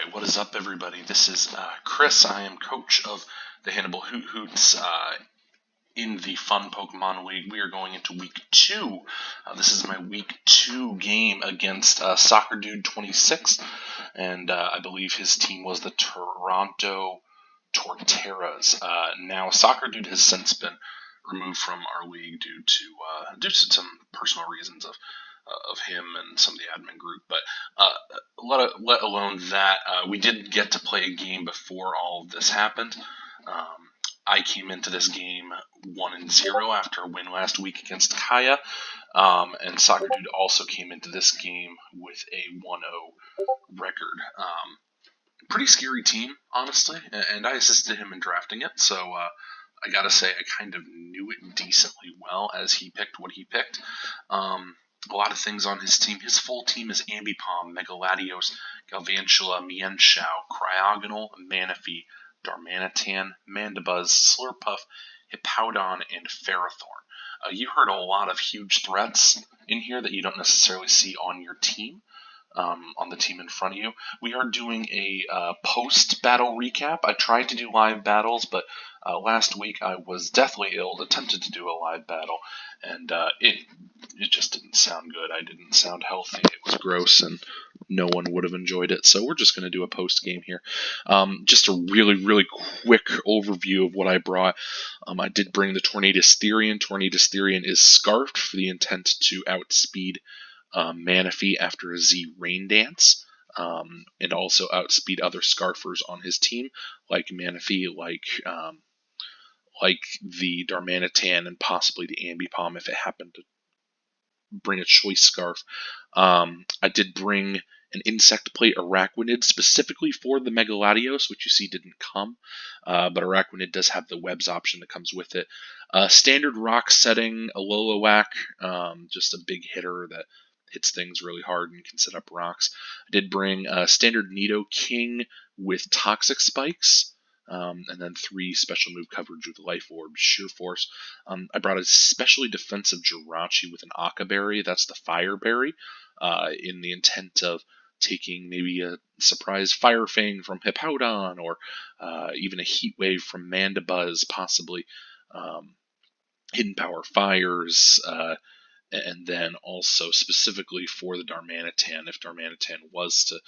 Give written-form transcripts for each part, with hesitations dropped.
Alright, what is up, everybody? This is Chris. I am coach of the Hannibal Hoothoots in the Fun Pokemon League. We are going into Week 2. This is my Week 2 game against Soccer Dude 26, and I believe his team was the Toronto Torterras. Now, Soccer Dude has since been removed from our league due to some personal reasons of him and some of the admin group, but let alone that, we did get to play a game before all of this happened. I came into this game 1-0 after a win last week against Kaya, and Soccer Dude also came into this game with a 1-0 record. Pretty scary team, honestly, and I assisted him in drafting it, so I gotta say I kind of knew it decently well as he picked what he picked. A lot of things on his team. His full team is Ambipom, Megaladios, Galvantula, Mienshao, Cryogonal, Manaphy, Darmanitan, Mandibuzz, Slurpuff, Hippowdon, and Ferrothorn. You heard a lot of huge threats in here that you don't necessarily see on your team, on the team in front of you. We are doing a post-battle recap. I tried to do live battles, but last week I was deathly ill, attempted to do a live battle, and it just didn't sound good. I didn't sound healthy. It was gross, and no one would have enjoyed it. So we're just going to do a post game here. Just a really quick overview of what I brought. I did bring the Tornadus Therian. Tornadus Therian is scarfed for the intent to outspeed Manaphy after a Z Rain Dance, and also outspeed other Scarfers on his team, like Manaphy, like the Darmanitan, and possibly the Ambipom if it happened to bring a choice scarf. I did bring an Insect Plate Araquanid specifically for the Megaladios, which you see didn't come, but Araquanid does have the webs option that comes with it. Standard rock setting, a Lolowak, just a big hitter that hits things really hard and can set up rocks. I did bring standard Nidoking with Toxic Spikes, and then 3 special move coverage with Life Orb, Sheer Force. I brought a specially defensive Jirachi with an Aka Berry, that's the Fire Berry, in the intent of taking maybe a surprise Fire Fang from Hippowdon, or even a Heat Wave from Mandibuzz, possibly Hidden Power Fires, and then also specifically for the Darmanitan, if Darmanitan was to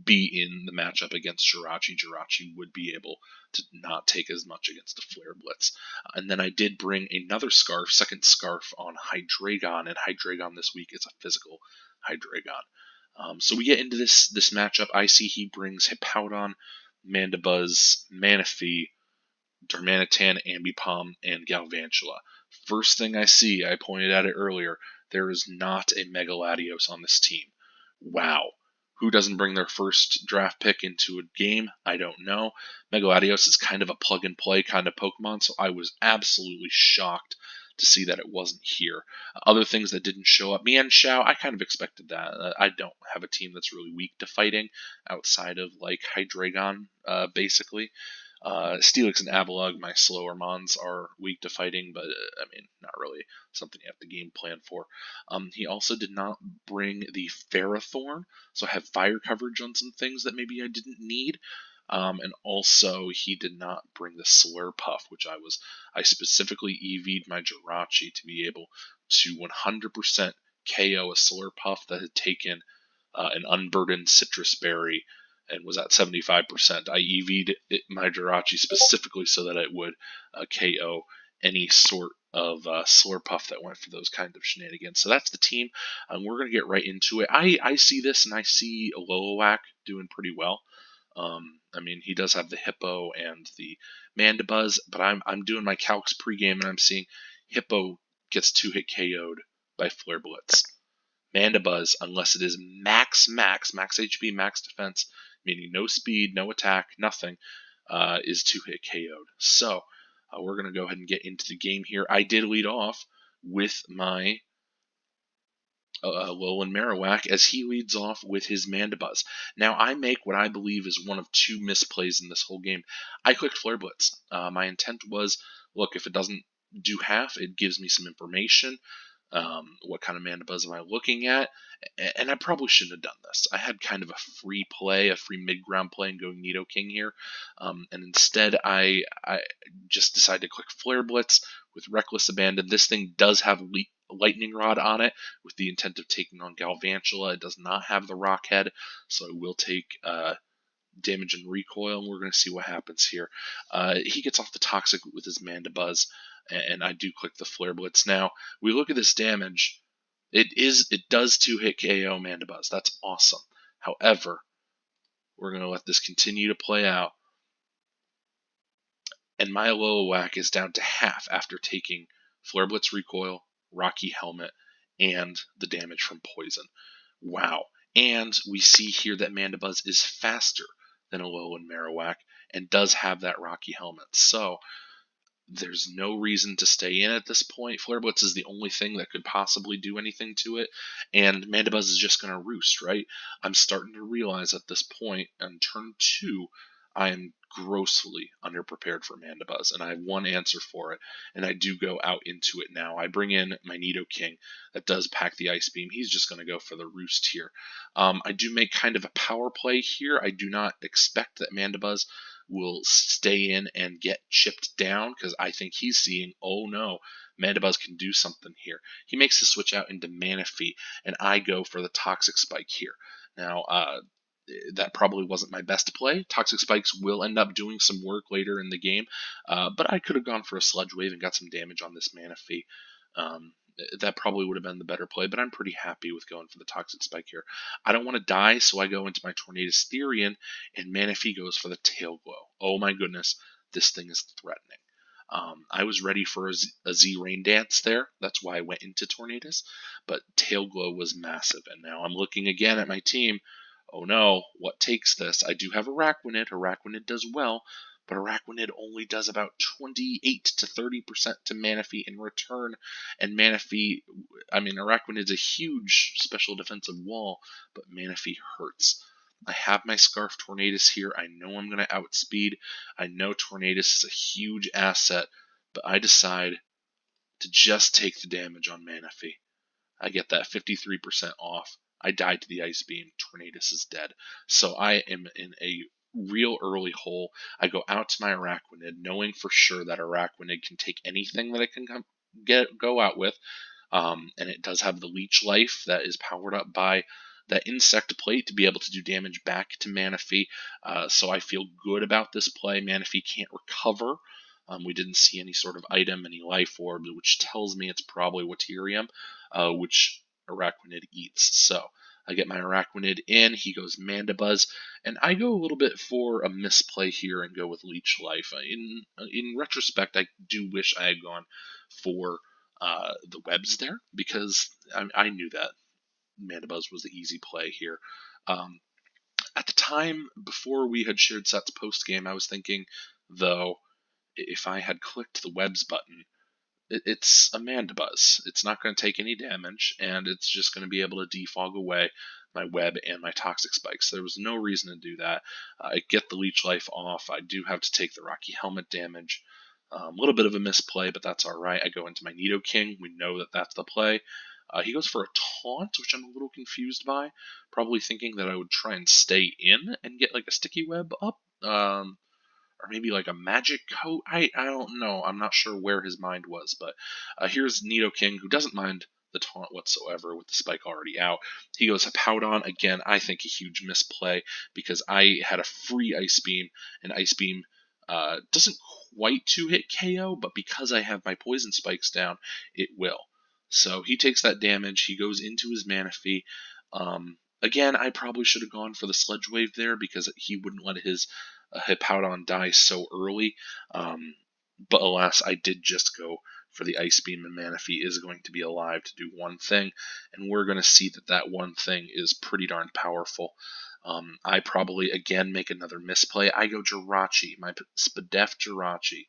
be in the matchup against Jirachi would be able to not take as much against a Flare Blitz. And then I did bring another scarf, second scarf on Hydreigon, and Hydreigon this week is a physical Hydreigon. So we get into this matchup. I see he brings Hippowdon, Mandibuzz, Manaphy, Darmanitan, Ambipom, and Galvantula. First thing I see, I pointed at it earlier, there is not a Megaladios on this team. Wow. Who doesn't bring their first draft pick into a game? I don't know. Megaladios is kind of a plug-and-play kind of Pokemon, so I was absolutely shocked to see that it wasn't here. Other things that didn't show up. Mienshao, I kind of expected that. I don't have a team that's really weak to fighting outside of, like, Hydreigon, basically. Steelix and Avalugg, my slower mons, are weak to fighting, but I mean, not really something you have to game plan for. He also did not bring the Ferrothorn, so I have fire coverage on some things that maybe I didn't need. And also, he did not bring the Slurpuff, which I specifically EV'd my Jirachi to be able to 100% KO a Slurpuff that had taken an unburdened Citrus Berry and was at 75%. I EV'd my Jirachi specifically so that it would KO any sort of Slurpuff that went for those kind of shenanigans. So that's the team. We're going to get right into it. I see this, and I see a Lolowak doing pretty well. I mean, he does have the Hippo and the Mandibuzz, but I'm doing my calcs pregame, and I'm seeing Hippo gets 2-hit KO'd by Flare Blitz. Mandibuzz, unless it is max HP, max defense, meaning no speed, no attack, nothing, is 2-hit KO'd. So, we're going to go ahead and get into the game here. I did lead off with my Alolan Marowak, as he leads off with his Mandibuzz. Now, I make what I believe is one of 2 misplays in this whole game. I clicked Flare Blitz. My intent was, look, if it doesn't do half, it gives me some information. What kind of mana buzz am I looking at? And I probably shouldn't have done this. I had kind of a free play, a free mid-ground play, and going Nido King here. And instead, I just decided to click Flare Blitz with Reckless Abandon. This thing does have Lightning Rod on it with the intent of taking on Galvantula. It does not have the Rock Head, so I will take damage and recoil, and we're going to see what happens here. He gets off the Toxic with his Mandibuzz, and I do click the Flare Blitz. Now, we look at this damage. It does 2-hit KO Mandibuzz. That's awesome. However, we're going to let this continue to play out. And my Alola is down to half after taking Flare Blitz Recoil, Rocky Helmet, and the damage from Poison. Wow. And we see here that Mandibuzz is faster than Alolan Marowak and does have that Rocky Helmet. So there's no reason to stay in at this point. Flare Blitz is the only thing that could possibly do anything to it, and Mandibuzz is just going to roost, right? I'm starting to realize at this point, on turn 2, I am grossly underprepared for Mandibuzz, and I have one answer for it, and I do go out into it now. I bring in my Nido King that does pack the Ice Beam. He's just going to go for the roost here. I do make kind of a power play here. I do not expect that Mandibuzz will stay in and get chipped down because I think he's seeing, oh no, Mandibuzz can do something here. He makes the switch out into Manaphy, and I go for the Toxic Spike here. Now, that probably wasn't my best play. Toxic Spikes will end up doing some work later in the game, but I could have gone for a Sludge Wave and got some damage on this Manaphy. That probably would have been the better play, but I'm pretty happy with going for the Toxic Spike here. I don't want to die, so I go into my Tornadus Therian, and Manaphy goes for the Tail Glow. Oh my goodness, this thing is threatening. I was ready for a Z Rain Dance there. That's why I went into Tornadus, but Tail Glow was massive, and now I'm looking again at my team. Oh no, what takes this? I do have Araquanid. Araquanid does well, but Araquanid only does about 28 to 30% to Manaphy in return. And Manaphy, Araquanid's a huge special defensive wall, but Manaphy hurts. I have my Scarf Tornadus here. I know I'm going to outspeed. I know Tornadus is a huge asset, but I decide to just take the damage on Manaphy. I get that 53% off. I died to the Ice Beam. Tornadus is dead. So I am in a real early hole. I go out to my Araquanid, knowing for sure that Araquanid can take anything that it can go out with. And it does have the Leech Life that is powered up by that Insect Plate to be able to do damage back to Manaphy. So I feel good about this play. Manaphy can't recover. We didn't see any sort of item, any life orb, which tells me it's probably Waterium, which Araquanid eats. So I get my Araquanid in, he goes Mandibuzz, and I go a little bit for a misplay here and go with Leech Life. In retrospect, I do wish I had gone for the webs there, because I knew that Mandibuzz was the easy play here. At the time, before we had shared sets post-game, I was thinking, though, if I had clicked the webs button, it's a Mandibuzz. It's not going to take any damage, and it's just going to be able to defog away my web and my Toxic Spikes. There was no reason to do that. I get the Leech Life off. I do have to take the Rocky Helmet damage. A little bit of a misplay, but that's alright. I go into my Nido King. We know that that's the play. He goes for a taunt, which I'm a little confused by. Probably thinking that I would try and stay in and get like a sticky web up. Or maybe like a magic coat. I don't know. I'm not sure where his mind was, but here's Nido King, who doesn't mind the taunt whatsoever with the spike already out. He goes Hippowdon. Again, I think a huge misplay because I had a free Ice Beam, and Ice Beam doesn't quite 2-hit KO, but because I have my poison spikes down, it will. So he takes that damage. He goes into his Manaphy. Again, I probably should have gone for the Sludge Wave there because he wouldn't let his Hippowdon die so early. But alas, I did just go for the Ice Beam, and Manaphy is going to be alive to do one thing, and we're going to see that that one thing is pretty darn powerful. I probably, again, make another misplay. I go Jirachi, my Spadef Jirachi,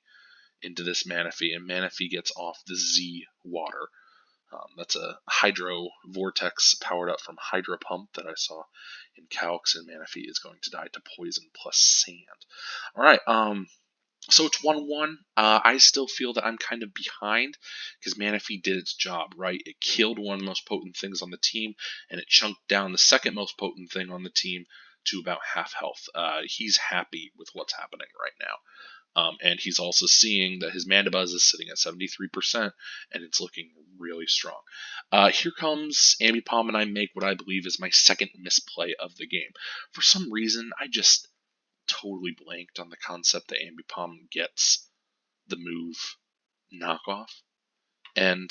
into this Manaphy, and Manaphy gets off the Z Water. That's a Hydro Vortex powered up from Hydro Pump that I saw in Calx, and Manaphy is going to die to Poison plus Sand. Alright, So it's 1-1. I still feel that I'm kind of behind because Manaphy did its job, right? It killed one of the most potent things on the team, and it chunked down the second most potent thing on the team to about half health. He's happy with what's happening right now. And he's also seeing that his Mandibuzz is sitting at 73%, and it's looking really strong. Here comes Ambipom, and I make what I believe is my second misplay of the game. For some reason, I just totally blanked on the concept that Ambipom gets the move knockoff. And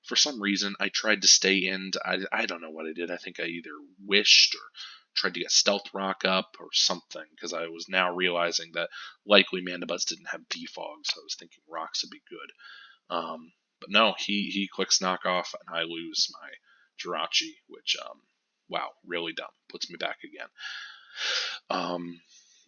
for some reason, I tried to stay in. I don't know what I did. I think I either wished or tried to get Stealth Rock up or something, because I was now realizing that likely Mandibuzz didn't have Defog, so I was thinking Rocks would be good. But no, he clicks knockoff, and I lose my Jirachi, which, wow, really dumb. Puts me back again.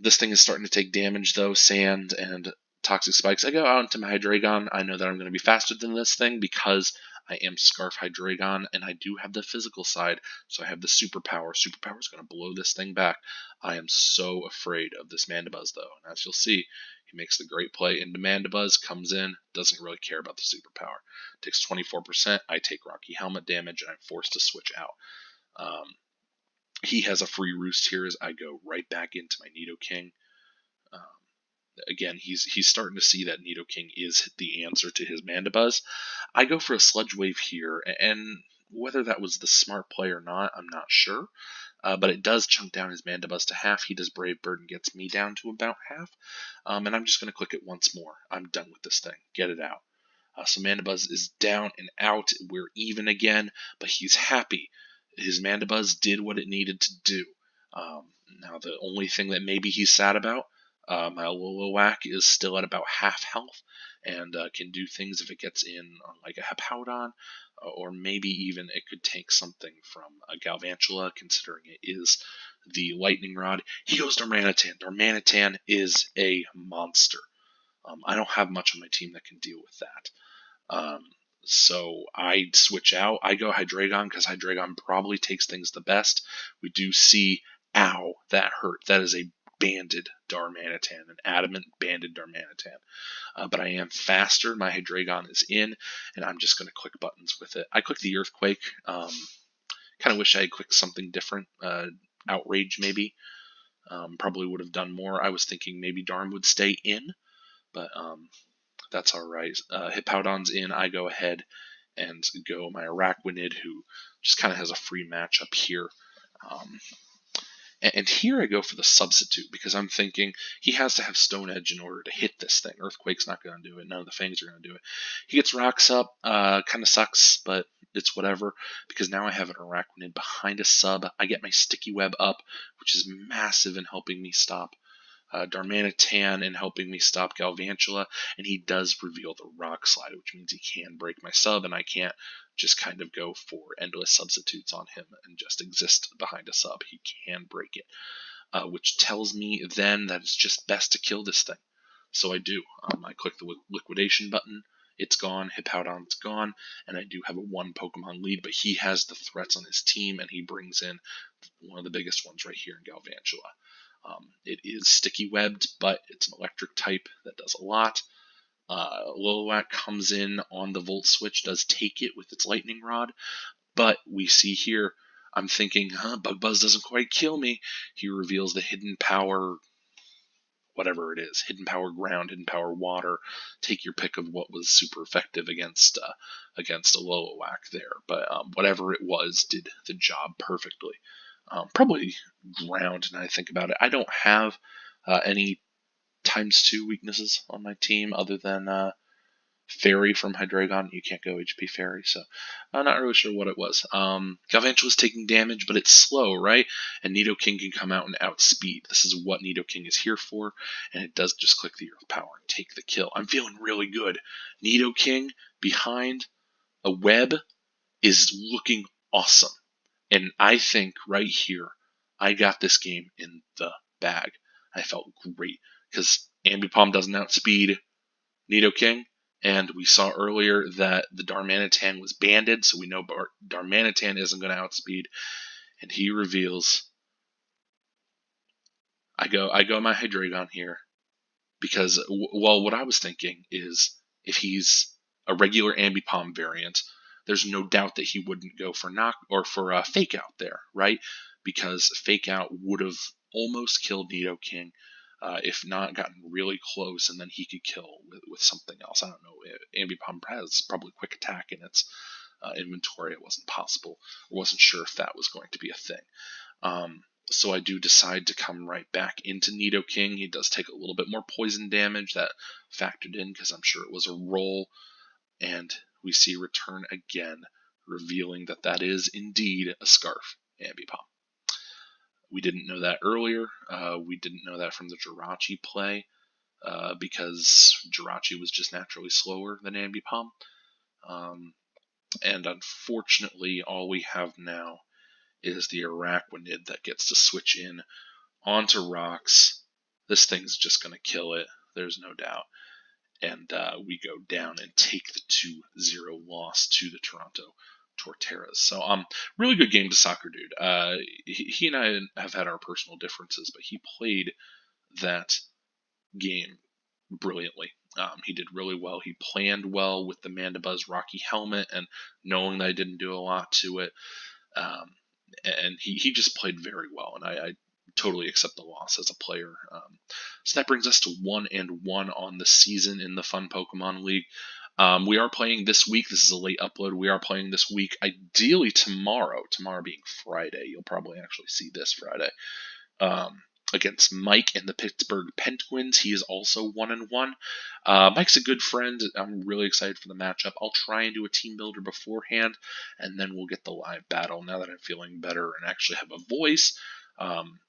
This thing is starting to take damage, though, sand and toxic spikes. I go out into my Hydreigon. I know that I'm going to be faster than this thing because I am Scarf Hydreigon, and I do have the physical side, so I have the superpower. Superpower is going to blow this thing back. I am so afraid of this Mandibuzz, though, and as you'll see, he makes the great play into Mandibuzz, comes in, doesn't really care about the superpower. Takes 24%. I take Rocky Helmet damage, and I'm forced to switch out. He has a free roost here as I go right back into my Nidoking. Um, Again, he's starting to see that Nidoking is the answer to his Mandibuzz. I go for a Sludge Wave here, and whether that was the smart play or not, I'm not sure. But it does chunk down his Mandibuzz to half. He does Brave Bird and gets me down to about half. And I'm just going to click it once more. I'm done with this thing. Get it out. So Mandibuzz is down and out. We're even again, but he's happy. His Mandibuzz did what it needed to do. Now, the only thing that maybe he's sad about, my Lilowhack is still at about half health and can do things if it gets in on like a Hippowdon, or maybe even it could take something from a Galvantula, considering it is the Lightning Rod. He goes Darmanitan. Darmanitan is a monster. I don't have much on my team that can deal with that. So I switch out. I go Hydreigon because Hydreigon probably takes things the best. We do see, ow, that hurt. That is a banded Darmanitan, an adamant banded Darmanitan. But I am faster. My Hydreigon is in, and I'm just going to click buttons with it. I click the Earthquake. Kind of wish I had clicked something different. Outrage, maybe. Probably would have done more. I was thinking maybe Darm would stay in, but that's all right. Hippowdon's in. I go ahead and go my Araquanid, who just kind of has a free matchup here. And here I go for the substitute because I'm thinking he has to have Stone Edge in order to hit this thing. Earthquake's not going to do it. None of the Fangs are going to do it. He gets Rocks up. Kind of sucks, but it's whatever because now I have an Araquanid behind a sub. I get my Sticky Web up, which is massive in helping me stop Darmanitan and helping me stop Galvantula, and he does reveal the Rock Slide, which means he can break my sub, and I can't just kind of go for endless substitutes on him and just exist behind a sub. He can break it, which tells me then that it's just best to kill this thing. So I do. I click the liquidation button. It's gone. Hippowdon's gone, and I do have a one Pokemon lead, but he has the threats on his team, and he brings in one of the biggest ones right here in Galvantula. It is sticky webbed, but it's an electric type that does a lot. Lilowhack comes in on the Volt Switch, does take it with its Lightning Rod, but we see here, I'm thinking, Bug Buzz doesn't quite kill me. He reveals the Hidden Power, whatever it is, Hidden Power Ground, Hidden Power Water. Take your pick of what was super effective against a Lilowhack there, but whatever it was did the job perfectly. Probably ground, and I think about it. I don't have any ×2 weaknesses on my team other than Fairy from Hydreigon. You can't go HP Fairy, so I'm not really sure what it was. Galvantula is taking damage, but it's slow, right? And Nidoking can come out and outspeed. This is what Nidoking is here for, and it does just click the Earth Power and take the kill. I'm feeling really good. Nidoking behind a web is looking awesome. And I think right here, I got this game in the bag. I felt great because Ambipom doesn't outspeed Nidoking, and we saw earlier that the Darmanitan was banded, so we know Darmanitan isn't going to outspeed. And he reveals, I go my Hydreigon here, because well, what I was thinking is if he's a regular ambipom variant, there's no doubt that he wouldn't go for knock or for a fake out there, right? Because fake out would have almost killed Nidoking, if not gotten really close, and then he could kill with something else. I don't know. Ambipom has probably quick attack in its inventory. It wasn't possible. I wasn't sure if that was going to be a thing. So I do decide to come right back into Nidoking. He does take a little bit more poison damage that factored in because I'm sure it was a roll. And we see return again, revealing that that is indeed a Scarf Ambipom. We didn't know that earlier. We didn't know that from the Jirachi play because Jirachi was just naturally slower than Ambipom. And unfortunately, all we have now is the Araquanid that gets to switch in onto rocks. This thing's just going to kill it, there's no doubt. And we go down and take the 2-0 loss to the Toronto Torterras. So, really good game to Soccer Dude. He and I have had our personal differences, but he played that game brilliantly. He did really well. He planned well with the Mandibuzz Rocky helmet, and knowing that I didn't do a lot to it. And he just played very well, and I totally accept the loss as a player. So that brings us to 1-1 on the season in the Fun Pokemon League. We are playing this week. This is a late upload. We are playing this week, ideally tomorrow. Tomorrow being Friday. You'll probably actually see this Friday. Against Mike and the Pittsburgh Penguins. He is also 1-1. Mike's a good friend. I'm really excited for the matchup. I'll try and do a team builder beforehand, and then we'll get the live battle. Now that I'm feeling better and actually have a voice, I'm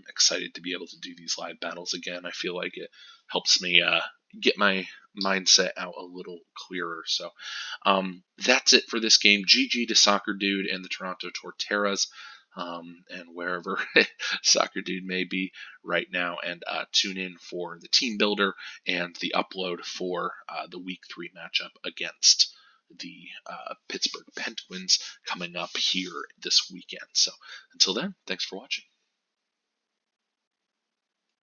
excited to be able to do these live battles again. I feel like it helps me get my mindset out a little clearer. So that's it for this game. GG to Soccer Dude and the Toronto Torterras. And wherever Soccer Dude may be right now, and tune in for the team builder and the upload for the week 3 matchup against the Pittsburgh Penguins coming up here this weekend. So until then, thanks for watching.